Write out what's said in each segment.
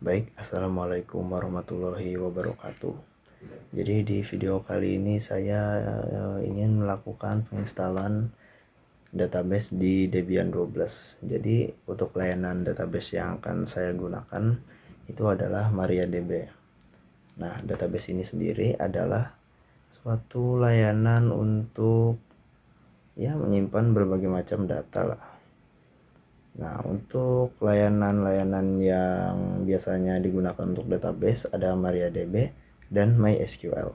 Baik, assalamualaikum warahmatullahi wabarakatuh. Jadi di video kali ini saya ingin melakukan penginstalan database di Debian 12. Jadi untuk layanan database yang akan saya gunakan itu adalah MariaDB. Nah, database ini sendiri adalah suatu layanan untuk menyimpan berbagai macam data lah. Nah, untuk layanan-layanan yang biasanya digunakan untuk database ada MariaDB dan MySQL.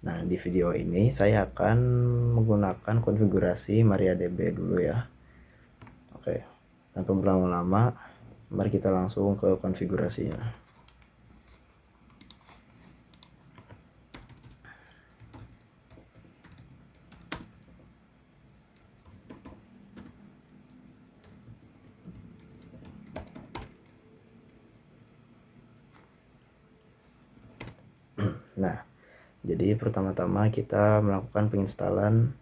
Nah, di video ini saya akan menggunakan konfigurasi MariaDB dulu ya. Oke, tanpa berlama-lama, mari kita langsung ke konfigurasinya. Nah, jadi pertama-tama kita melakukan penginstalan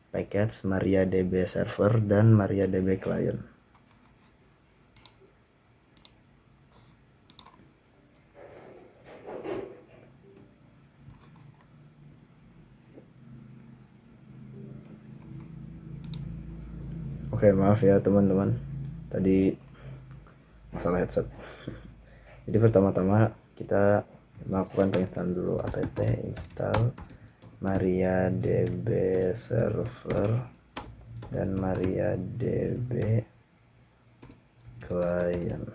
package MariaDB server dan MariaDB client. Oke, maaf ya teman-teman, tadi masalah headset. Jadi pertama-tama kita melakukan penginstalan dulu apt install MariaDB server dan MariaDB client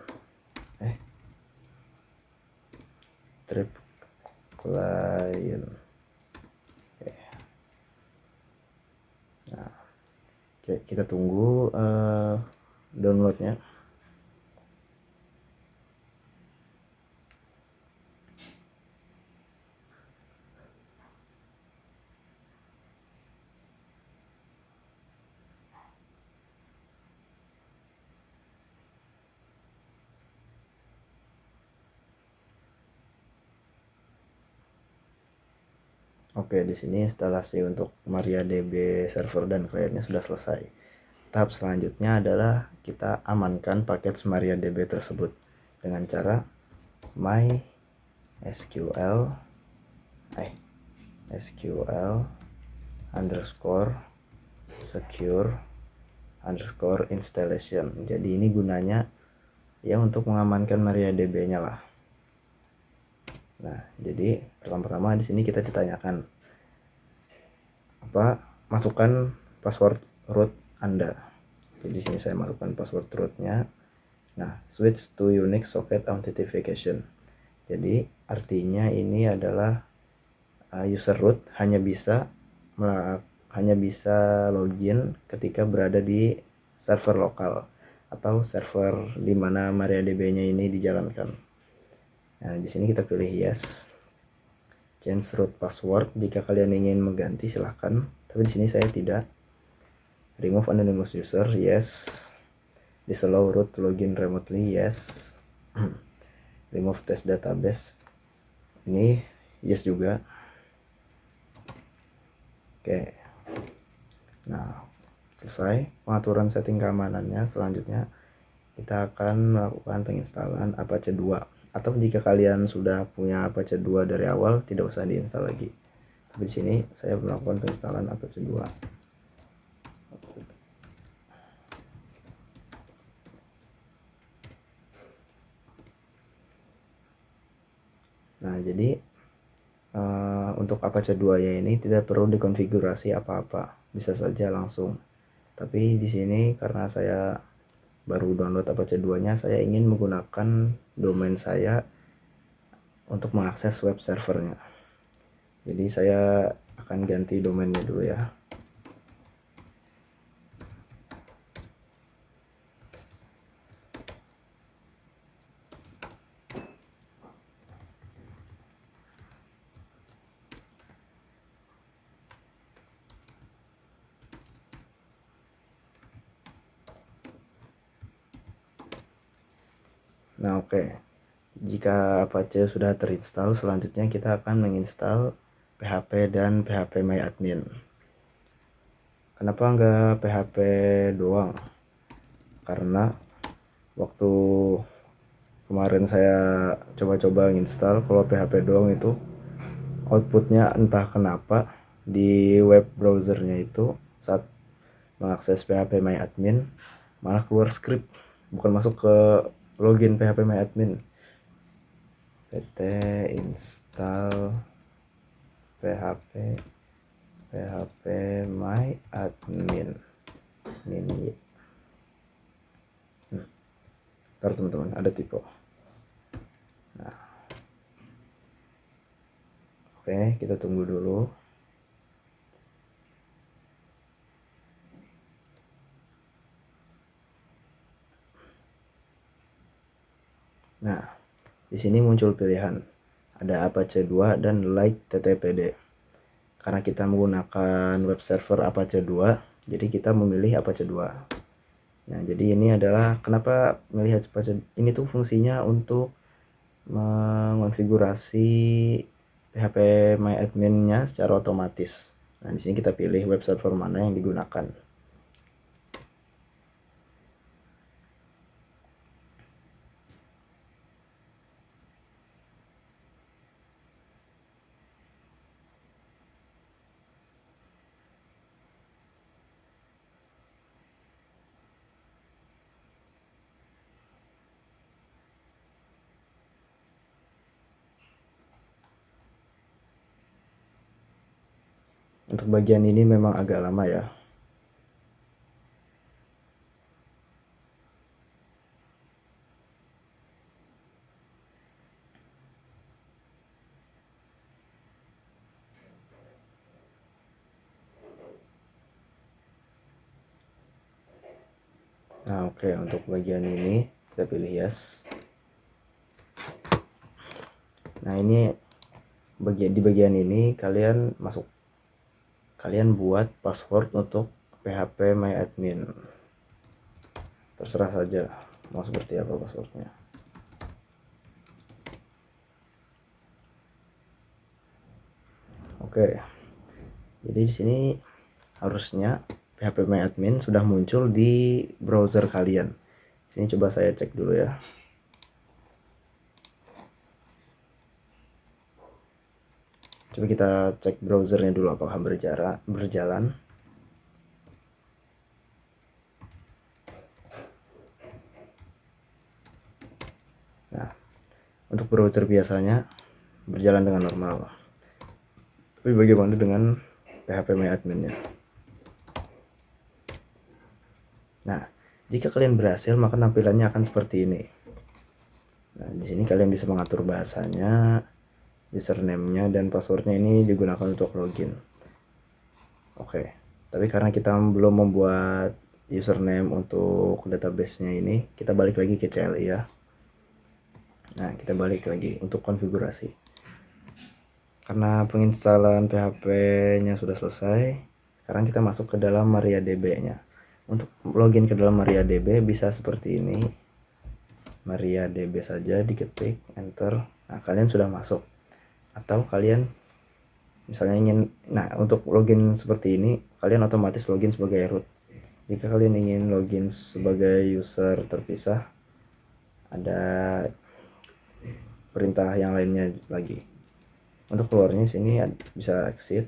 strip client. Oke. Nah, kita tunggu downloadnya. Oke, di sini instalasi untuk MariaDB server dan kliennya sudah selesai. Tahap selanjutnya adalah kita amankan paket MariaDB tersebut dengan cara SQL underscore secure underscore installation. Jadi ini gunanya ya untuk mengamankan MariaDB-nya lah. Nah, jadi pertama-tama di sini kita ditanyakan masukkan password root Anda. Jadi di sini saya masukkan password rootnya. Nah, switch to Unix socket authentication. Jadi artinya ini adalah user root hanya bisa login ketika berada di server lokal atau server di mana MariaDB-nya ini dijalankan. Nah, di sini kita pilih yes. Change root password. Jika kalian ingin mengganti silahkan, tapi di sini saya tidak. Remove anonymous user, yes. Disallow root login remotely, yes. Remove test database, ini yes juga. Oke. Nah, selesai pengaturan setting keamanannya. Selanjutnya kita akan melakukan penginstalan Apache 2. Atau jika kalian sudah punya Apache 2 dari awal, tidak usah diinstal lagi. Tapi di sini saya melakukan penginstalan Apache 2. Nah, jadi untuk Apache 2 ya ini tidak perlu dikonfigurasi apa-apa, bisa saja langsung. Tapi di sini karena saya baru download Apache 2-nya, saya ingin menggunakan domain saya untuk mengakses web servernya. Jadi saya akan ganti domainnya dulu ya. Nah, oke. Jika Apache sudah terinstall, selanjutnya kita akan menginstal PHP dan phpMyAdmin. Kenapa enggak PHP doang? Karena waktu kemarin saya coba-coba install, kalau PHP doang itu outputnya entah kenapa di web browsernya itu saat mengakses PHP MyAdmin malah keluar script, bukan masuk ke login PHP MyAdmin. pt install PHP MyAdmin mini. Ntar teman-teman ada tipe. Nah, oke, kita tunggu dulu. Nah, di sini muncul pilihan ada Apache 2 dan Lite TTPD. Karena kita menggunakan web server Apache 2, jadi kita memilih Apache 2. Nah, jadi ini adalah kenapa melihat Apache ini tuh fungsinya untuk mengonfigurasi PHP MyAdmin-nya secara otomatis. Nah, di sini kita pilih web server mana yang digunakan. Untuk bagian ini memang agak lama ya. Nah, oke, untuk bagian ini kita pilih yes. Nah, ini di bagian ini kalian buat password untuk PHP MyAdmin. Terserah saja mau seperti apa passwordnya. Oke. Jadi di sini harusnya PHP MyAdmin sudah muncul di browser kalian. Sini coba saya cek dulu ya. Coba kita cek browsernya dulu apakah berjalan. Nah, untuk browser biasanya berjalan dengan normal. Tapi bagaimana dengan PHP MyAdmin-nya? Nah, jika kalian berhasil, maka tampilannya akan seperti ini. Nah, di sini kalian bisa mengatur bahasanya, username-nya dan passwordnya ini digunakan untuk login. Oke, tapi karena kita belum membuat username untuk database-nya ini, kita balik lagi ke CLI ya. Nah, kita balik lagi untuk konfigurasi. Karena penginstalan PHP-nya sudah selesai, sekarang kita masuk ke dalam MariaDB-nya. Untuk login ke dalam MariaDB bisa seperti ini. MariaDB saja diketik, enter. Nah, kalian sudah masuk. Atau kalian misalnya untuk login seperti ini, kalian otomatis login sebagai root. Jika kalian ingin login sebagai user terpisah, ada perintah yang lainnya lagi. Untuk keluarnya sini bisa exit.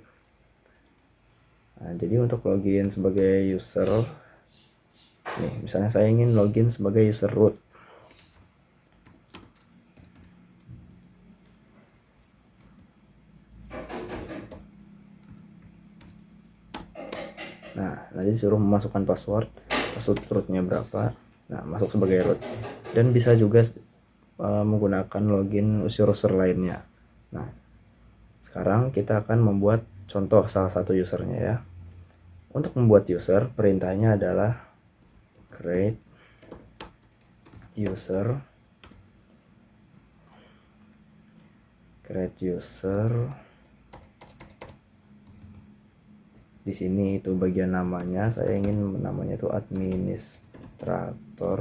Nah, jadi untuk login sebagai user, nih misalnya saya ingin login sebagai user root. Nah, nanti disuruh memasukkan password rootnya berapa. Nah, masuk sebagai root. Dan bisa juga menggunakan login user lainnya. Nah, sekarang kita akan membuat contoh salah satu usernya ya. Untuk membuat user, perintahnya adalah create user. Di sini itu bagian namanya, saya ingin namanya itu administrator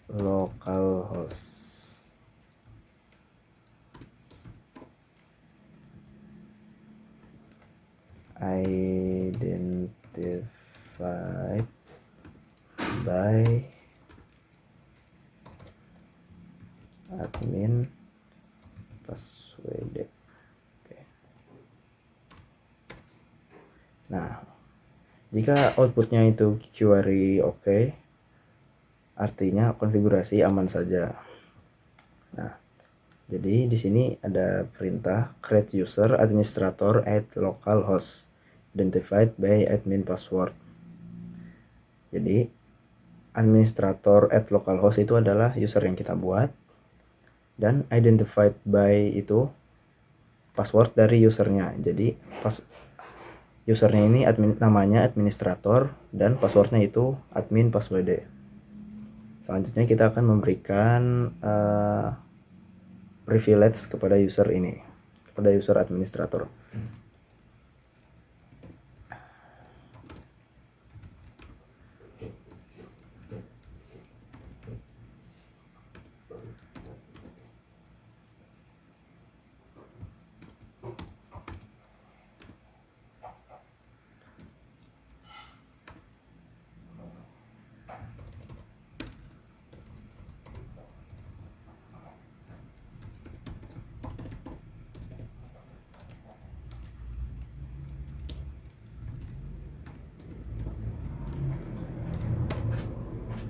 @localhost. Identified by admin password. Oke. Nah, jika outputnya itu query oke, artinya konfigurasi aman saja. Nah, jadi di sini ada perintah create user administrator at localhost identified by admin password. Jadi administrator at localhost itu adalah user yang kita buat, dan identified by itu password dari usernya. Jadi usernya ini namanya administrator dan passwordnya itu admin password. Selanjutnya kita akan memberikan privilege kepada user ini, kepada user administrator.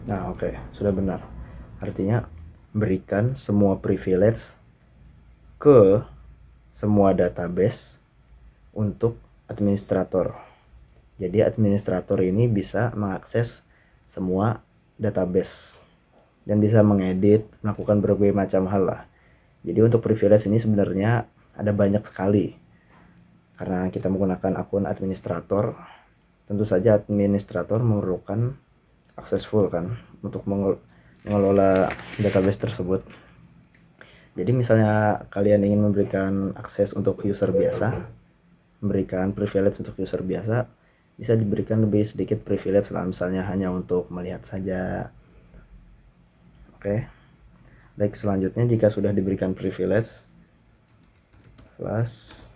Nah, oke, sudah benar. Artinya berikan semua privilege ke semua database untuk administrator. Jadi administrator ini bisa mengakses semua database dan bisa mengedit, melakukan berbagai macam hal lah. Jadi untuk privilege ini sebenarnya ada banyak sekali. Karena kita menggunakan akun administrator, tentu saja administrator memerlukan accessful kan untuk mengelola database tersebut. Jadi misalnya kalian ingin memberikan akses untuk user biasa, memberikan privilege untuk user biasa, bisa diberikan lebih sedikit privilege lah, misalnya hanya untuk melihat saja. Oke. Baik, selanjutnya jika sudah diberikan privilege, plus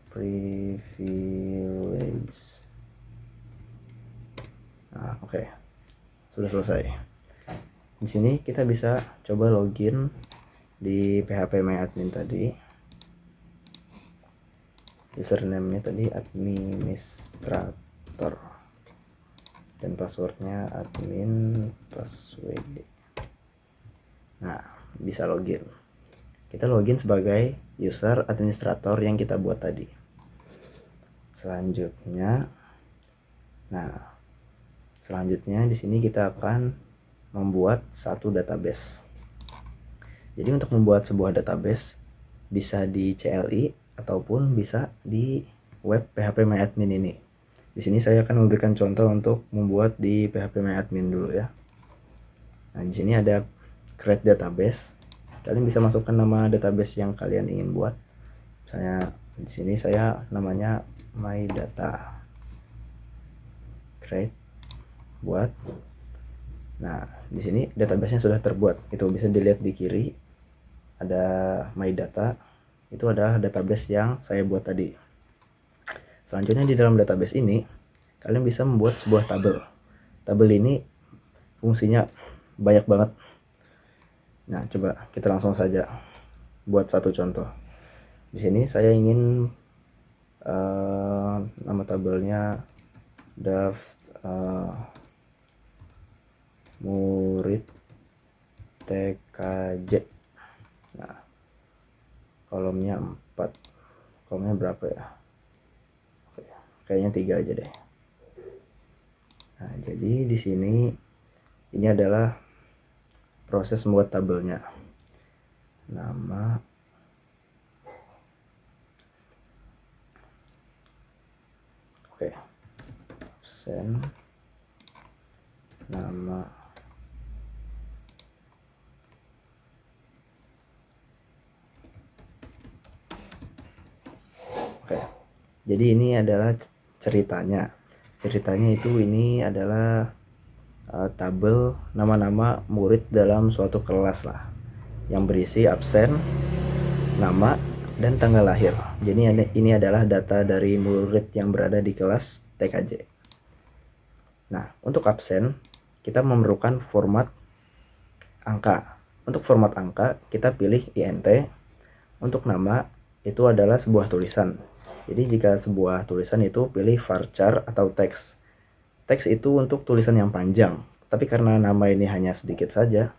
privilege. Nah, oke. Sudah selesai. Di sini kita bisa coba login di PHP My Admin tadi. Username-nya tadi administrator dan passwordnya admin password. Nah, bisa login. Kita login sebagai user administrator yang kita buat tadi. Selanjutnya di sini kita akan membuat satu database. Jadi untuk membuat sebuah database bisa di CLI ataupun bisa di web PHP My Admin ini. Di sini saya akan memberikan contoh untuk membuat di PHP My Admin dulu ya. Nah, di sini ada create database. Kalian bisa masukkan nama database yang kalian ingin buat. Misalnya di sini saya namanya My Data. Create, buat. Nah, di sini database-nya sudah terbuat. Itu bisa dilihat di kiri. Ada My Data. Itu adalah database yang saya buat tadi. Selanjutnya di dalam database ini kalian bisa membuat sebuah tabel. Tabel ini fungsinya banyak banget. Nah, coba kita langsung saja buat satu contoh. Di sini saya ingin nama tabelnya murid TKJ. Nah, kolomnya 4. Kolomnya berapa ya? Oke, kayaknya 3 aja deh. Nah, jadi di sini ini adalah proses membuat tabelnya. Nama, oke, absen, nama, oke. Jadi ini adalah ceritanya itu ini adalah tabel nama-nama murid dalam suatu kelas lah, yang berisi absen, nama, dan tanggal lahir. Jadi ini adalah data dari murid yang berada di kelas TKJ. Nah, untuk absen kita memerlukan format angka. Untuk format angka kita pilih int. Untuk nama itu adalah sebuah tulisan. Jadi jika sebuah tulisan itu pilih varchar atau teks. Teks itu untuk tulisan yang panjang, tapi karena nama ini hanya sedikit saja,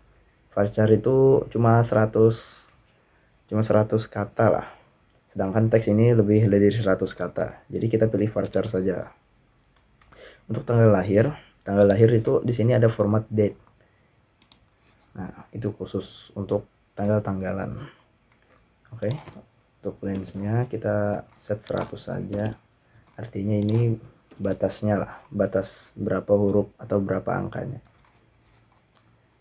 varchar itu cuma 100 kata lah. Sedangkan teks ini lebih dari 100 kata. Jadi kita pilih varchar saja. Untuk tanggal lahir itu di sini ada format date. Nah, itu khusus untuk tanggal-tanggalan. Oke. Untuk range-nya kita set 100 saja. Artinya ini batasnya lah, batas berapa huruf atau berapa angkanya.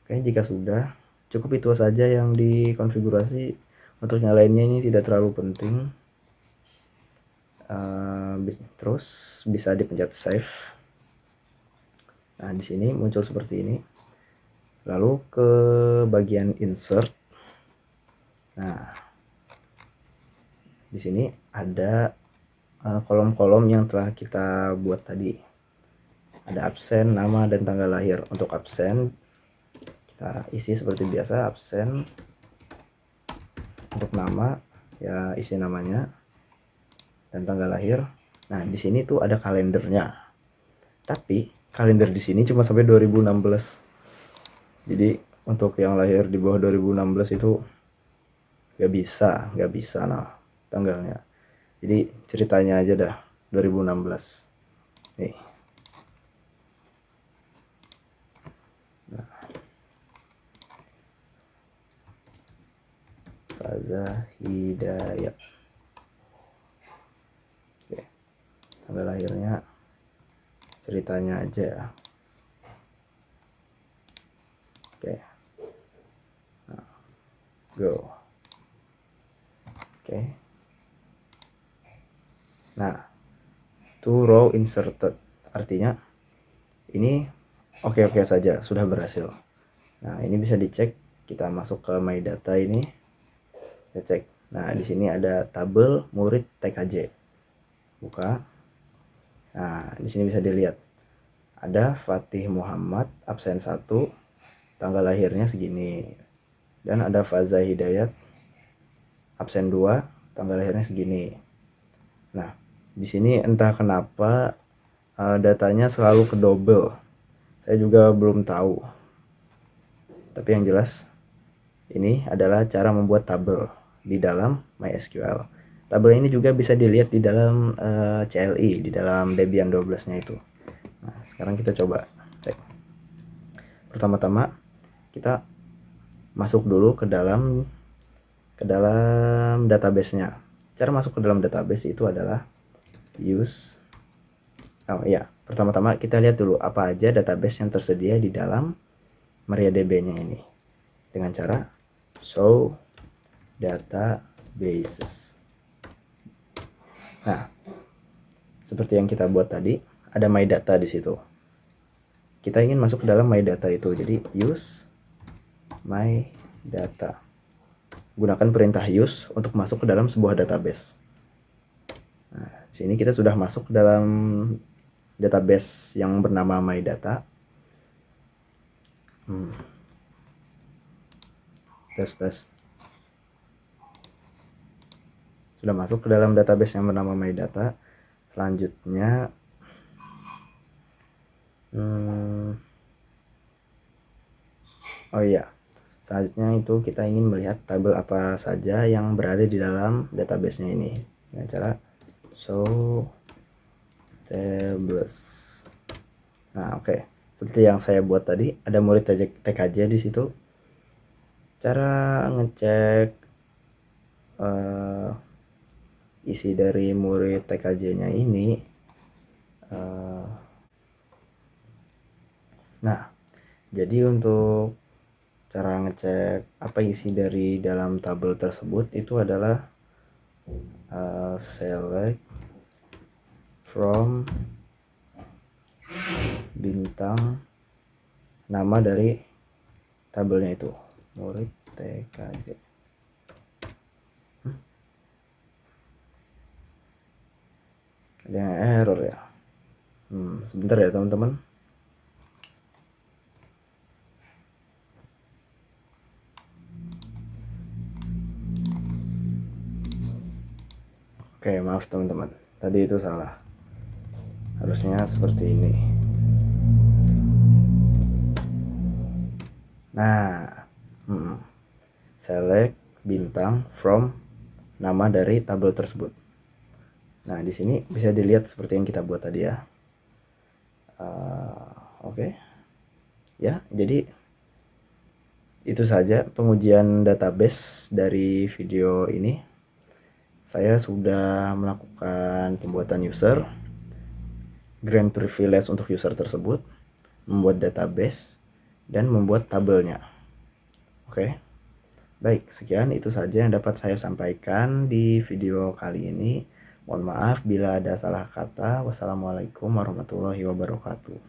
Oke, jika sudah, cukup itu saja yang dikonfigurasi. Untuk yang lainnya ini tidak terlalu penting. Terus bisa dipencet save. Nah, di sini muncul seperti ini. Lalu ke bagian insert. Nah, di sini ada kolom-kolom yang telah kita buat tadi. Ada absen, nama, dan tanggal lahir. Untuk absen kita isi seperti biasa, absen. Untuk nama ya isi namanya dan tanggal lahir. Nah, di sini tuh ada kalendernya. Tapi kalender di sini cuma sampai 2016. Jadi untuk yang lahir di bawah 2016 itu nggak bisa nah tanggalnya. Jadi ceritanya aja dah 2016 nih. Nah, Faza Hidayat. Oke. Tanggal lahirnya ceritanya aja. Oke. Nah, go. Oke. Nah, to row inserted artinya ini oke saja, sudah berhasil. Nah, ini bisa dicek, kita masuk ke my data ini, kita cek. Nah, di sini ada tabel murid TKJ. Buka. Nah, di sini bisa dilihat ada Fatih Muhammad absen 1, tanggal lahirnya segini. Dan ada Faza Hidayat absen 2, tanggal lahirnya segini. Nah, di sini entah kenapa datanya selalu kedouble. Saya juga belum tahu. Tapi yang jelas ini adalah cara membuat tabel di dalam MySQL. Tabel ini juga bisa dilihat di dalam CLI, di dalam Debian 12-nya itu. Nah, sekarang kita coba cek. Pertama-tama kita masuk dulu ke dalam database-nya. Cara masuk ke dalam database itu adalah pertama-tama kita lihat dulu apa aja database yang tersedia di dalam MariaDB-nya ini dengan cara show databases. Nah, seperti yang kita buat tadi, ada my data di situ. Kita ingin masuk ke dalam my data itu, jadi use my data. Gunakan perintah use untuk masuk ke dalam sebuah database. Nah, sini kita sudah masuk ke dalam database yang bernama my data. Tes. Sudah masuk ke dalam database yang bernama my data. Selanjutnya selanjutnya itu kita ingin melihat tabel apa saja yang berada di dalam database-nya ini dengan cara show tables. Nah, oke. Seperti yang saya buat tadi, ada murid TKJ di situ. Cara ngecek isi dari murid TKJ-nya ini. Nah, jadi untuk cara ngecek apa isi dari dalam tabel tersebut itu adalah select from bintang nama dari tabelnya itu murid TKJ. Ada yang error ya. Sebentar ya teman-teman. Oke, maaf teman-teman, tadi itu salah, harusnya seperti ini. Nah, select bintang from nama dari tabel tersebut. Nah, di sini bisa dilihat seperti yang kita buat tadi ya. Oke. Ya, jadi itu saja pengujian database dari video ini. Saya sudah melakukan pembuatan user, grant privilege untuk user tersebut, membuat database, dan membuat tabelnya. Oke. Baik, sekian itu saja yang dapat saya sampaikan di video kali ini. Mohon maaf bila ada salah kata. Wassalamualaikum warahmatullahi wabarakatuh.